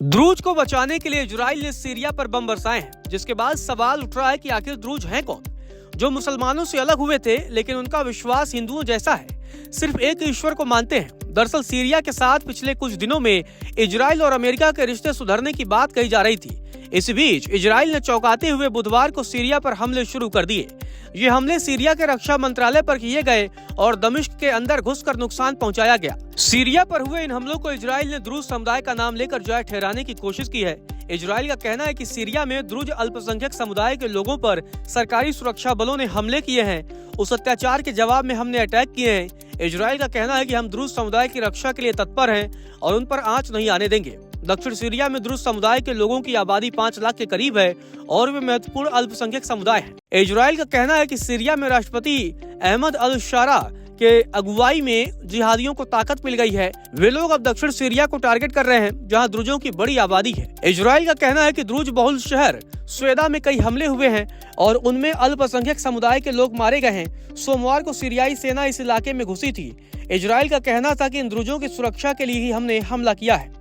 Druze को बचाने के लिए इजराइल ने सीरिया पर बम बरसाए हैं, जिसके बाद सवाल उठ रहा है कि आखिर द्रूज हैं कौन, जो मुसलमानों से अलग हुए थे लेकिन उनका विश्वास हिंदुओं जैसा है, सिर्फ एक ईश्वर को मानते हैं। दरअसल सीरिया के साथ पिछले कुछ दिनों में इजराइल और अमेरिका के रिश्ते सुधरने की बात कही जा रही थी। इस बीच इजराइल ने चौंकाते हुए बुधवार को सीरिया पर हमले शुरू कर दिए। ये हमले सीरिया के रक्षा मंत्रालय पर किए गए और दमिश्क के अंदर घुसकर नुकसान पहुंचाया गया। सीरिया पर हुए इन हमलों को इजराइल ने द्रूज समुदाय का नाम लेकर जायज ठहराने की कोशिश की है। इजराइल का कहना है कि सीरिया में द्रूज अल्पसंख्यक समुदाय के लोगों पर सरकारी सुरक्षा बलों ने हमले किए हैं। उस अत्याचार के जवाब में हमने अटैक किए हैं। इजराइल का कहना है कि हम द्रूज समुदाय की रक्षा के लिए तत्पर हैं और उन पर आंच नहीं आने देंगे। दक्षिण सीरिया में द्रूज समुदाय के लोगों की आबादी 5 लाख के करीब है और वे महत्वपूर्ण अल्पसंख्यक समुदाय है। इजराइल का कहना है कि सीरिया में राष्ट्रपति अहमद अल शारा के अगुवाई में जिहादियों को ताकत मिल गई है। वे लोग अब दक्षिण सीरिया को टारगेट कर रहे हैं, जहां द्रूजों की बड़ी आबादी है। इजराइल का कहना है कि द्रूज बहुल शहर स्वेदा में कई हमले हुए हैं और उनमें अल्पसंख्यक समुदाय के लोग मारे गए हैं। सोमवार को सीरियाई सेना इस इलाके में घुसी थी। इजराइल का कहना था कि इन द्रूजों की सुरक्षा के लिए ही हमने हमला किया है।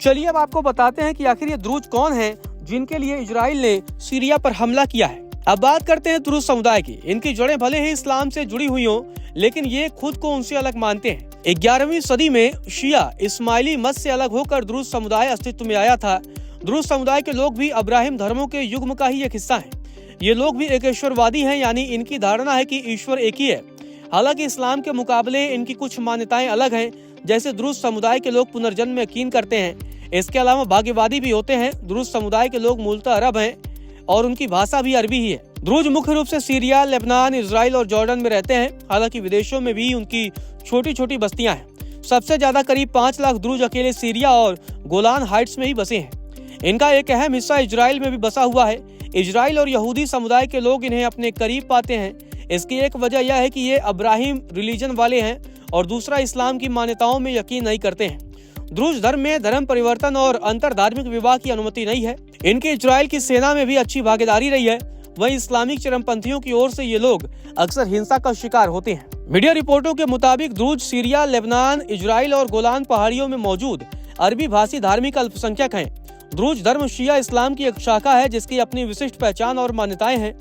चलिए अब आपको बताते हैं कि आखिर ये द्रूज कौन हैं जिनके लिए इजराइल ने सीरिया पर हमला किया है। अब बात करते हैं द्रूज समुदाय की। इनकी जड़ें भले ही इस्लाम से जुड़ी हुई हों, लेकिन ये खुद को उनसे अलग मानते हैं। 11वीं सदी में शिया इस्माइली मत से अलग होकर द्रूज समुदाय अस्तित्व में आया था। द्रूज समुदाय के लोग भी अब्राहिम धर्मों के युग्म का ही एक हिस्सा हैं। ये लोग भी एकेश्वरवादी हैं, यानी इनकी धारणा है कि ईश्वर एक ही है। हालांकि इस्लाम के मुकाबले इनकी कुछ मान्यताएं अलग हैं, जैसे द्रूज समुदाय के लोग पुनर्जन्म में यकीन करते हैं। इसके अलावा भाग्यवादी भी होते हैं। द्रूज समुदाय के लोग मूलतः अरब हैं और उनकी भाषा भी अरबी ही है। द्रूज मुख्य रूप से सीरिया, लेबनान, इजराइल और जॉर्डन में रहते हैं। हालांकि विदेशों में भी उनकी छोटी छोटी बस्तियां हैं। सबसे ज्यादा करीब 5 लाख द्रूज अकेले सीरिया और गोलान हाइट्स में ही बसे हैं। इनका एक अहम हिस्सा इजराइल में भी बसा हुआ है। इजराइल और यहूदी समुदाय के लोग इन्हें अपने करीब पाते हैं। इसकी एक वजह यह है कि ये अब्राहिम रिलीजन वाले हैं और दूसरा इस्लाम की मान्यताओं में यकीन नहीं करते हैं। द्रूज धर्म में धर्म परिवर्तन और अंतर धार्मिक विवाह की अनुमति नहीं है। इनके इजराइल की सेना में भी अच्छी भागीदारी रही है। वहीं इस्लामिक चरमपंथियों की ओर से ये लोग अक्सर हिंसा का शिकार होते हैं। मीडिया रिपोर्टों के मुताबिक द्रूज सीरिया, लेबनान, इजराइल और गोलान पहाड़ियों में मौजूद अरबी भाषी धार्मिक अल्पसंख्यक हैं। द्रूज धर्म शिया इस्लाम की एक शाखा है, जिसकी अपनी विशिष्ट पहचान और मान्यताएं हैं।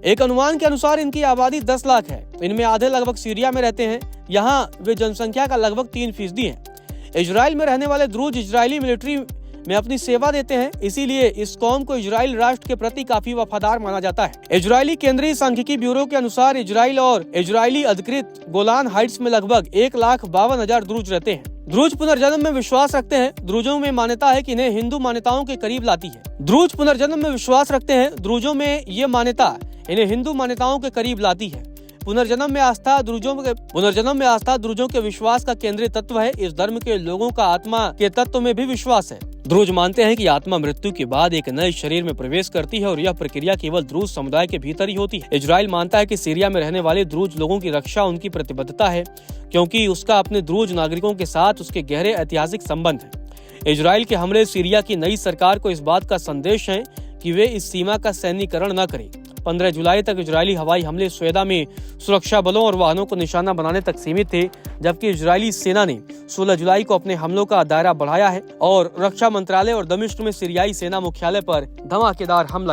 एक अनुमान के अनुसार इनकी आबादी 10 लाख है। इनमें आधे लगभग सीरिया में रहते हैं। यहाँ वे जनसंख्या का लगभग 3% हैं। इजराइल में रहने वाले द्रूज इजरायली मिलिट्री में अपनी सेवा देते हैं, इसीलिए इस कौम को इजराइल राष्ट्र के प्रति काफी वफादार माना जाता है। इजरायली केंद्रीय सांख्यिकी ब्यूरो के अनुसार इजराइल और इजरायली अधिकृत गोलान हाइट्स में लगभग 1,52,000 द्रूज रहते हैं। द्रूज पुनर्जन्म में विश्वास रखते हैं। द्रूजों में मान्यता है कि इन्हें हिंदू मान्यताओं के करीब लाती है। द्रूज पुनर्जन्म में विश्वास रखते हैं। द्रूजों में ये मान्यता इन्हें हिंदू मान्यताओं के करीब लाती है। पुनर्जन्म में आस्था द्रूजों के विश्वास का केंद्रीय तत्व है। इस धर्म के लोगों का आत्मा के तत्व में भी विश्वास है। द्रूज मानते हैं कि आत्मा मृत्यु के बाद एक नए शरीर में प्रवेश करती है और यह प्रक्रिया केवल द्रूज समुदाय के भीतर ही होती है। इजराइल मानता है कि सीरिया में रहने वाले द्रूज लोगों की रक्षा उनकी प्रतिबद्धता है, क्योंकि उसका अपने द्रूज नागरिकों के साथ उसके गहरे ऐतिहासिक संबंध है। इजराइल के हमले सीरिया की नई सरकार को इस बात का संदेश है कि वे इस सीमा का सैन्यीकरण न करें। 15 जुलाई तक इजरायली हवाई हमले स्वेदा में सुरक्षा बलों और वाहनों को निशाना बनाने तक सीमित थे, जबकि इजरायली सेना ने 16 जुलाई को अपने हमलों का दायरा बढ़ाया है और रक्षा मंत्रालय और दमिश्क में सीरियाई सेना मुख्यालय पर धमाकेदार हमला किया।